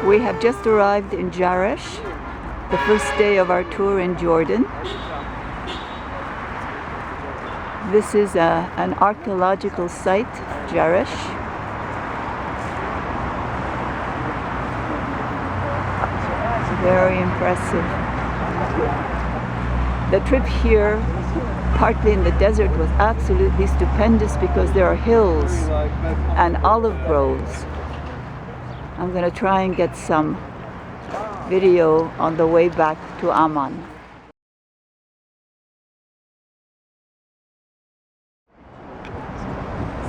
We have just arrived in Jerash, the first day of our tour in Jordan. This is an archaeological site, Jerash. Very impressive. The trip here, partly in the desert, was absolutely stupendous because there are hills and olive groves. I'm going to try and get some video on the way back to Amman.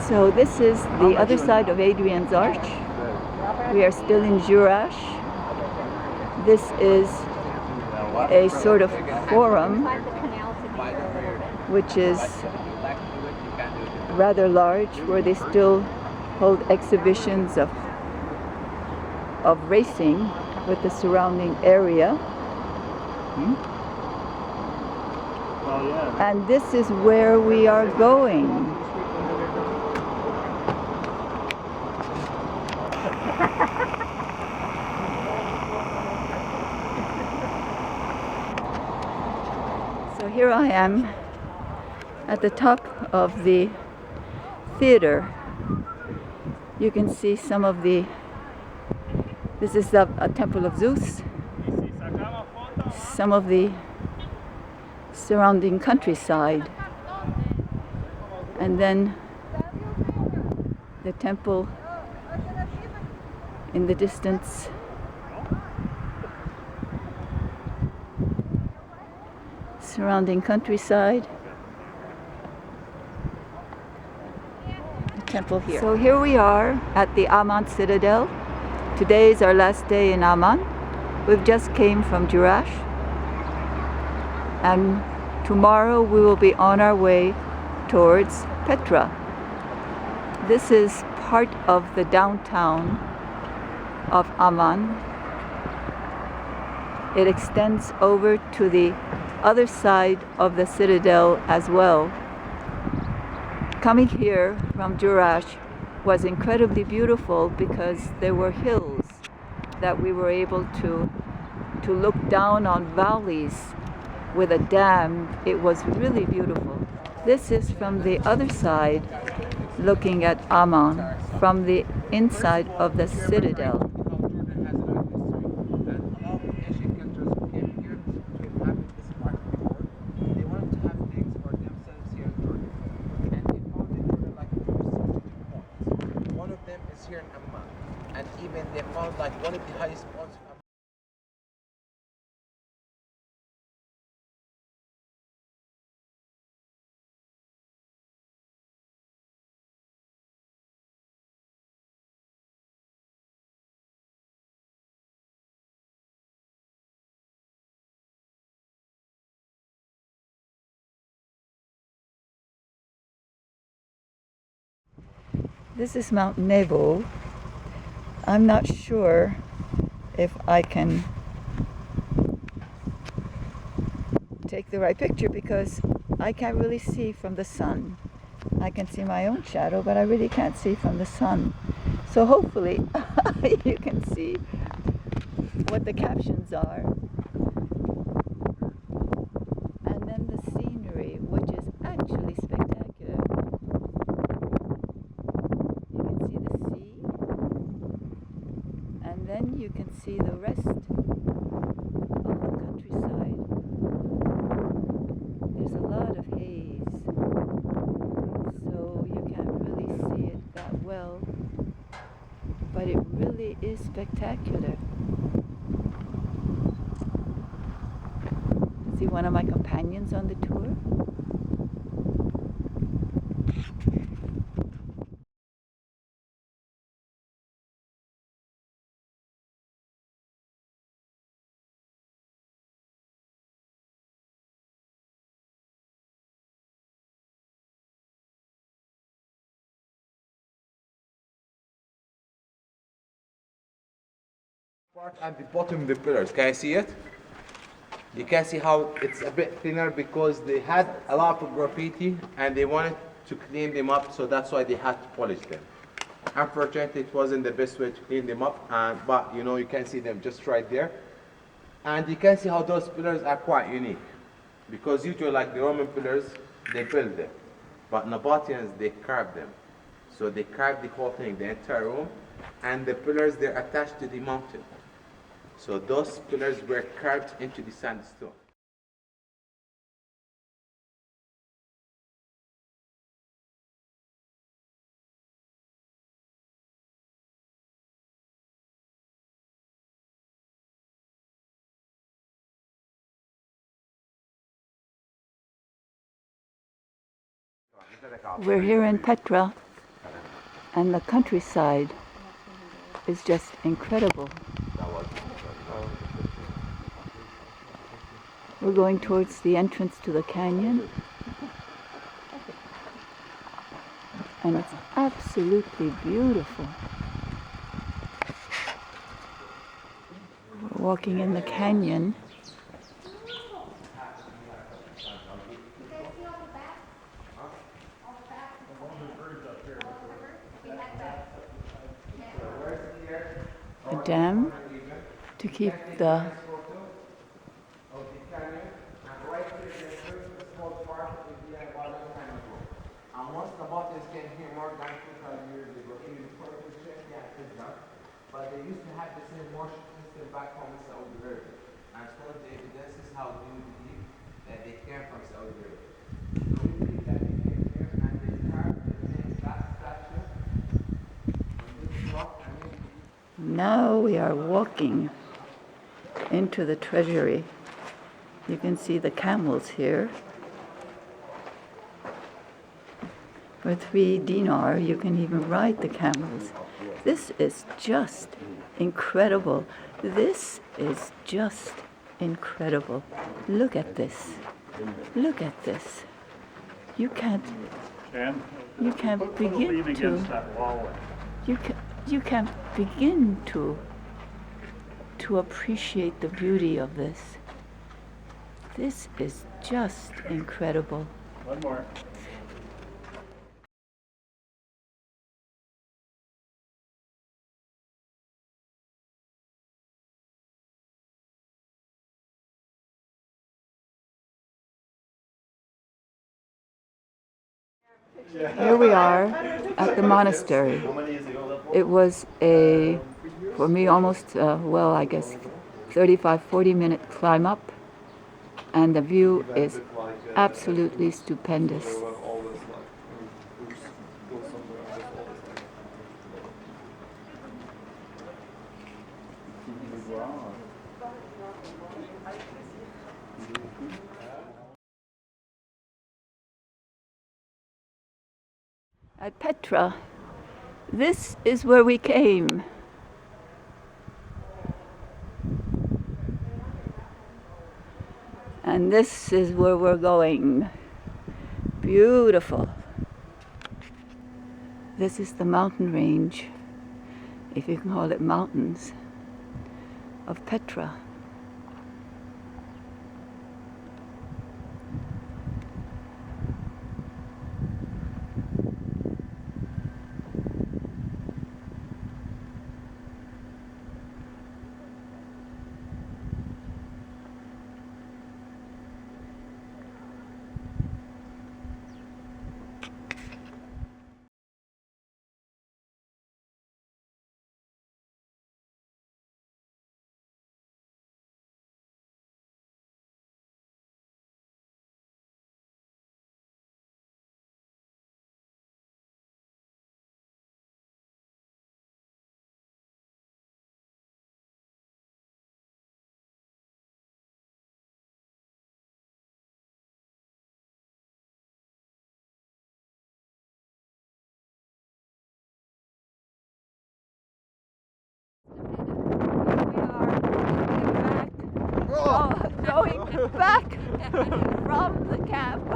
So this is the other side of Adrian's Arch. We are still in Jerash. This is a sort of forum which is rather large, where they still hold exhibitions of racing with the surrounding area. And this is where we are going. So here I am at the top of the theater. You can see some of the, this is a temple of Zeus, some of the surrounding countryside, and then the temple in the distance. Surrounding countryside. The temple here. So here we are at the Amman Citadel. Today is our last day in Amman. We've just came from Jerash, and tomorrow we will be on our way towards Petra. This is part of the downtown of Amman. It extends over to the other side of the citadel as well. Coming here from Jerash was incredibly beautiful because there were hills that we were able to look down on valleys with a dam. It was really beautiful. This is from the other side, looking at Amman from the inside of the citadel. Here in Amman, and even they found like one of the highest points of Amman. This is Mount Nebo. I'm not sure if I can take the right picture because I can't really see from the sun. I can see my own shadow, but I really can't see from the sun. So hopefully you can see what the captions are. And then the scenery, which is actually spectacular. Then you can see the rest of the countryside. There's a lot of haze, so you can't really see it that well, but it really is spectacular. See one of my companions on the tour? Part at the bottom of the pillars. Can I see it? You can see how it's a bit thinner because they had a lot of graffiti and they wanted to clean them up, so that's why they had to polish them. Unfortunately, it wasn't the best way to clean them up, but you know, you can see them just right there. And you can see how those pillars are quite unique. Because usually, like the Roman pillars, they build them. But Nabateans, they carve them. So they carved the whole thing, the entire room. And the pillars, they're attached to the mountain. So those pillars were carved into the sandstone. We're here in Petra, and the countryside is just incredible. We're going towards the entrance to the canyon, and it's absolutely beautiful. We're walking in the canyon. A dam to keep the Once the Nabateans came here more than 2,000 years ago, even before Christianity and Islam, but they used to have the same worship system back home in Saudi Arabia. And one of the evidences how we believe that they came from Saudi Arabia. So we believe that they came here and they carved the same glass statue on this rock and maybe. Now we are walking into the treasury. You can see the camels here. For 3 dinar, you can even ride the camels. This is just incredible. This is just incredible. Look at this. Look at this. You can't begin to. You can't begin to appreciate the beauty of this. This is just incredible. One more. Here we are at the monastery. It was for me, almost, I guess 35, 40-minute climb up, and the view is absolutely stupendous. At Petra, this is where we came. And this is where we're going. Beautiful. This is the mountain range, if you can call it mountains, of Petra. Going back from the camp to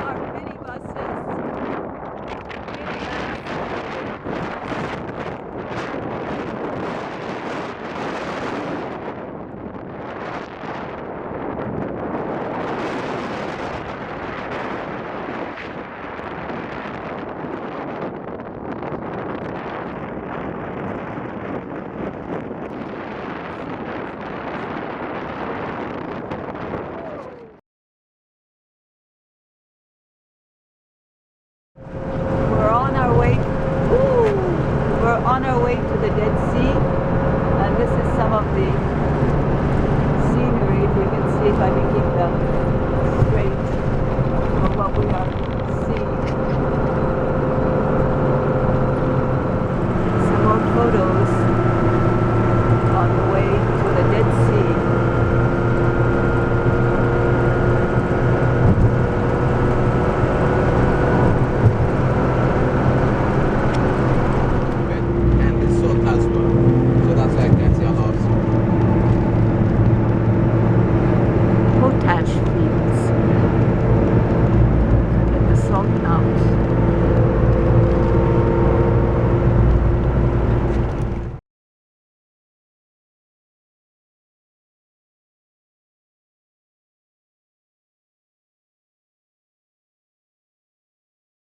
our minibuses. the Dead Sea, and this is some of the